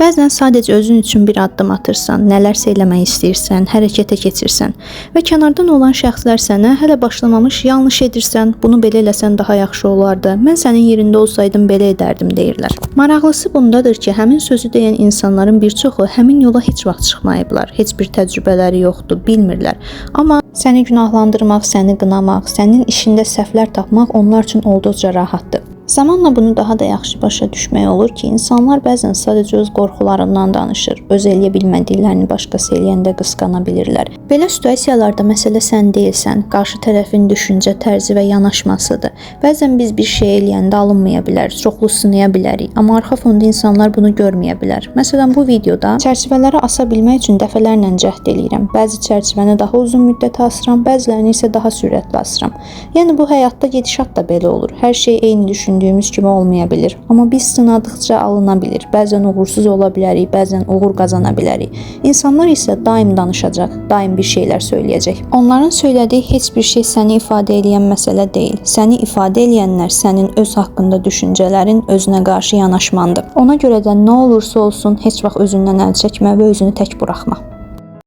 Bəzən sadəcə özün üçün bir addım atırsan, nələrsə eləmək istəyirsən, hərəkətə keçirsən və kənardan olan şəxslər sənə hələ başlamamış yanlış edirsən, bunu belə eləsən daha yaxşı olardı, mən sənin yerində olsaydım belə edərdim deyirlər. Maraqlısı bundadır ki, həmin sözü deyən insanların bir çoxu həmin yola heç vaxt çıxmayıblar, heç bir təcrübələri yoxdur, bilmirlər. Amma səni günahlandırmaq, səni qınamaq, sənin işində səhvlər tapmaq onlar üçün olduqca rahatdır. Zamanla bunu daha da yaxşı başa düşmək olur ki, insanlar bəzən sadəcə öz qorxularından danışır, öz eləyə bilmədiklərini başqası eləyəndə qısqana bilirlər. Belə situasiyalarda məsələ sən deyilsən, qarşı tərəfin düşüncə tərzi və yanaşmasıdır. Bəzən biz bir şey eləyəndə alınmaya bilər, çoxlu sınaya bilərik, amma arxa fonda insanlar bunu görməyə bilər. Məsələn, bu videoda çərçivələri asa bilmək üçün dəfələrlə cəhd eləyirəm. Bəzi çərçivəni daha uzun müddət asıram, bəzilərini isə daha sürətli asıram. Yəni bu həyatda gedişat da belə olur. Hər şey eyni düşündüyümüz kimi olmaya bilir. Amma biz sınadıqca alına bilir. Bəzən uğursuz ola bilərik, bəzən uğur qazana bilərik. İnsanlar isə daim danışacaq, daim bir şeylər söyləyəcək. Onların söylədiyi heç bir şey səni ifadə edən məsələ deyil. Səni ifadə edənlər sənin öz haqqında düşüncələrin, özünə qarşı yanaşmandır. Ona görə də nə olursa olsun heç vaxt özündən əl çəkmə və özünü tək buraxma.